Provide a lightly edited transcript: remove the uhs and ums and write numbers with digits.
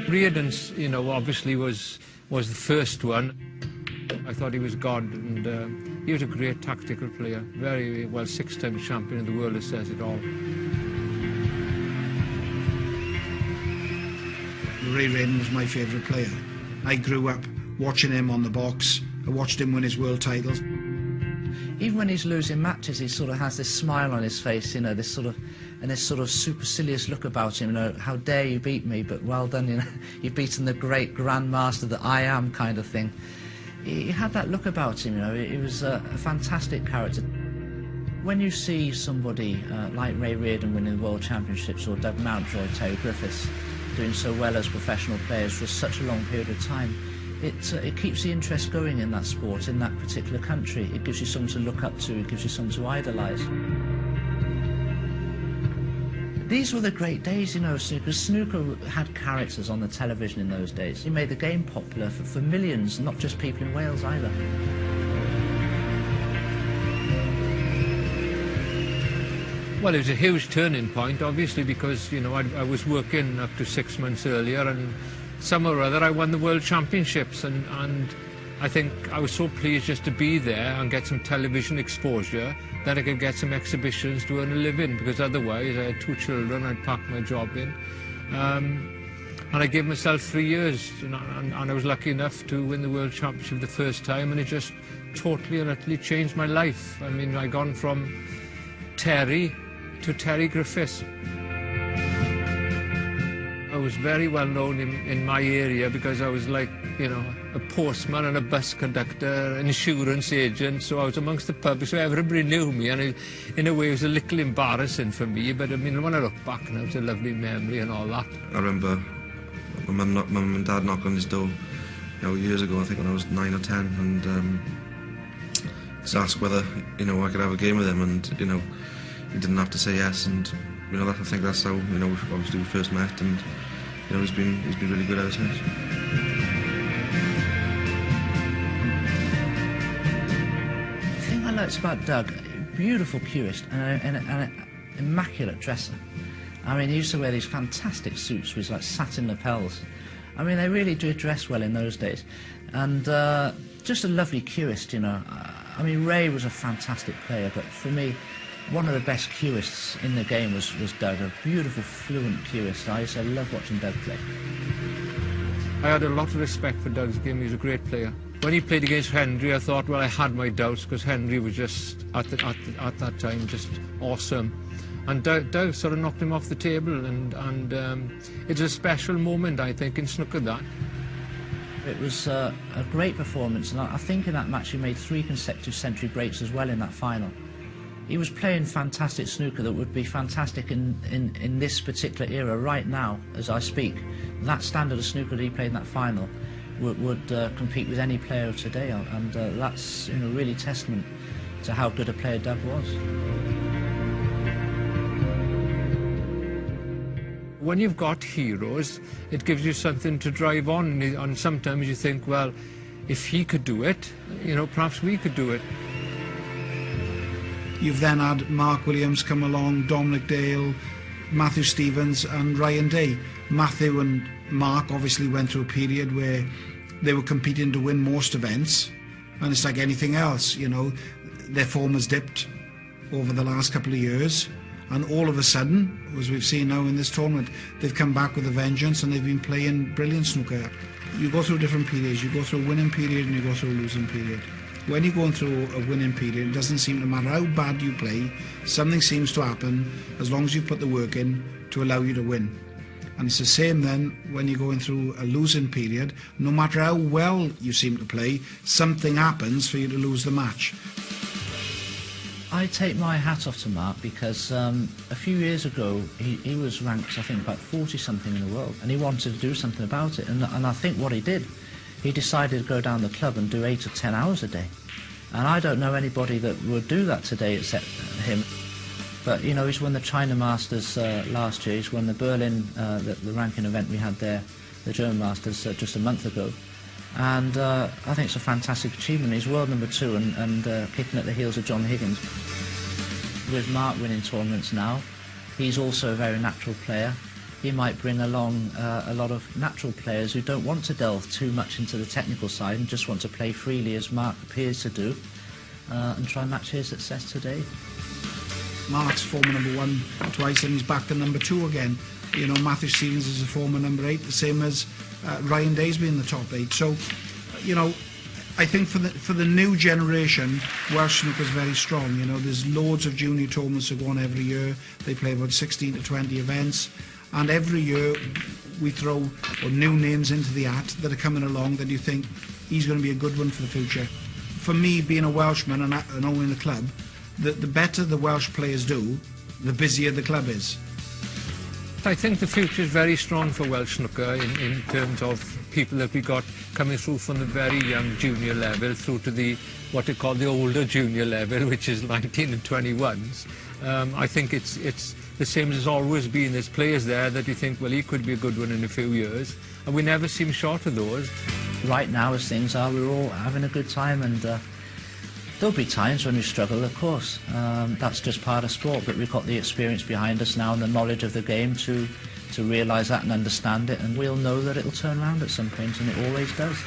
Reardon's, you know, obviously was the first one. I thought he was God, and he was a great tactical player. Very well, 6-time champion of the world, that says it all. Ray Reardon was my favourite player. I grew up watching him on the box. I watched him win his world titles. Even when he's losing matches, he sort of has this smile on his face, you know, this sort of supercilious look about him, you know, how dare you beat me, but well done, you know, you've beaten the great grandmaster that I am, kind of thing. He had that look about him, you know, he was a fantastic character. When you see somebody like Ray Reardon winning the World Championships, or Doug Mountjoy, Terry Griffiths, doing so well as professional players for such a long period of time, it keeps the interest going in that sport, in that particular country. It gives you someone to look up to, it gives you someone to idolise. These were the great days, you know, because snooker had characters on the television in those days. It made the game popular for millions, not just people in Wales either. Well, it was a huge turning point, obviously, because, you know, I was working up to 6 months earlier, and somehow or other I won the World Championships, and I think I was so pleased just to be there and get some television exposure that I could get some exhibitions to earn a living, because otherwise I had 2 children, I'd packed my job in. And I gave myself 3 years, you know, and I was lucky enough to win the World Championship the first time, and it just totally and utterly changed my life. I mean, I'd gone from Terry to Terry Griffiths. I was very well known in my area because I was like, you know, a postman and a bus conductor, an insurance agent, so I was amongst the public, so everybody knew me, and in a way it was a little embarrassing for me, but I mean, when I look back now, it's a lovely memory and all that. I remember my mum and dad knocked on his door, you know, years ago, I think when I was 9 or 10, and just asked whether, you know, I could have a game with him, and, you know, he didn't have to say yes, and, you know, I think that's how, you know, obviously we first met, and, you know, he's been really good ever since. The thing I liked about Doug, beautiful cueist and an immaculate dresser. I mean, he used to wear these fantastic suits with like satin lapels. I mean, they really do dress well in those days. And just a lovely cueist, you know. I mean, Ray was a fantastic player, but for me, one of the best cueists in the game was Doug, a beautiful, fluent cueist. I used to love watching Doug play. I had a lot of respect for Doug's game. He was a great player. When he played against Henry, I thought, well, I had my doubts, because Henry was just, at that time, just awesome. And Doug sort of knocked him off the table, and it's a special moment, I think, in snooker, that. It was a great performance, and I think in that match he made 3 consecutive century breaks as well in that final. He was playing fantastic snooker that would be fantastic in this particular era right now, as I speak. That standard of snooker that he played in that final would compete with any player of today, and that's, you know, really testament to how good a player Doug was. When you've got heroes, it gives you something to drive on, and sometimes you think, well, if he could do it, you know, perhaps we could do it. You've then had Mark Williams come along, Dominic Dale, Matthew Stevens and Ryan Day. Matthew and Mark obviously went through a period where they were competing to win most events, and it's like anything else, you know, their form has dipped over the last couple of years, and all of a sudden, as we've seen now in this tournament, they've come back with a vengeance, and they've been playing brilliant snooker. You go through different periods. You go through a winning period and you go through a losing period. When you're going through a winning period, it doesn't seem to matter how bad you play, something seems to happen as long as you put the work in to allow you to win. And it's the same then when you're going through a losing period. No matter how well you seem to play, something happens for you to lose the match. I take my hat off to Mark, because a few years ago he was ranked, I think, about 40-something in the world, and he wanted to do something about it, and I think what he did, he decided to go down the club and do 8 or 10 hours a day. And I don't know anybody that would do that today except him. But, you know, he's won the China Masters last year, he's won the Berlin, the ranking event we had there, the German Masters, just a month ago. And I think it's a fantastic achievement. He's world number 2 and kicking at the heels of John Higgins. With Mark winning tournaments now, he's also a very natural player. he might bring along a lot of natural players who don't want to delve too much into the technical side and just want to play freely, as Mark appears to do, and try and match his success today. Mark's former number 1 twice, and he's back to number 2 again. You know, Matthew Stevens is a former number 8, the same as Ryan Daysby in the top 8. So, you know, I think for the new generation, Welsh snooker is very strong. You know, there's loads of junior tournaments that go on every year. They play about 16 to 20 events, and every year we throw new names into the hat that are coming along that you think he's going to be a good one for the future. For me, being a Welshman and owning the club, the better the Welsh players do, the busier the club is. I think the future is very strong for Welsh snooker in terms of people that we got coming through from the very young junior level through to the what they call the older junior level, which is 19 and 21s. I think it's the same as it's always been. There's players there that you think, well, he could be a good one in a few years, and we never seem short of those. Right now, as things are, we're all having a good time, and there'll be times when we struggle, of course. That's just part of sport, but we've got the experience behind us now and the knowledge of the game to realise that and understand it, and we'll know that it'll turn around at some point, and it always does.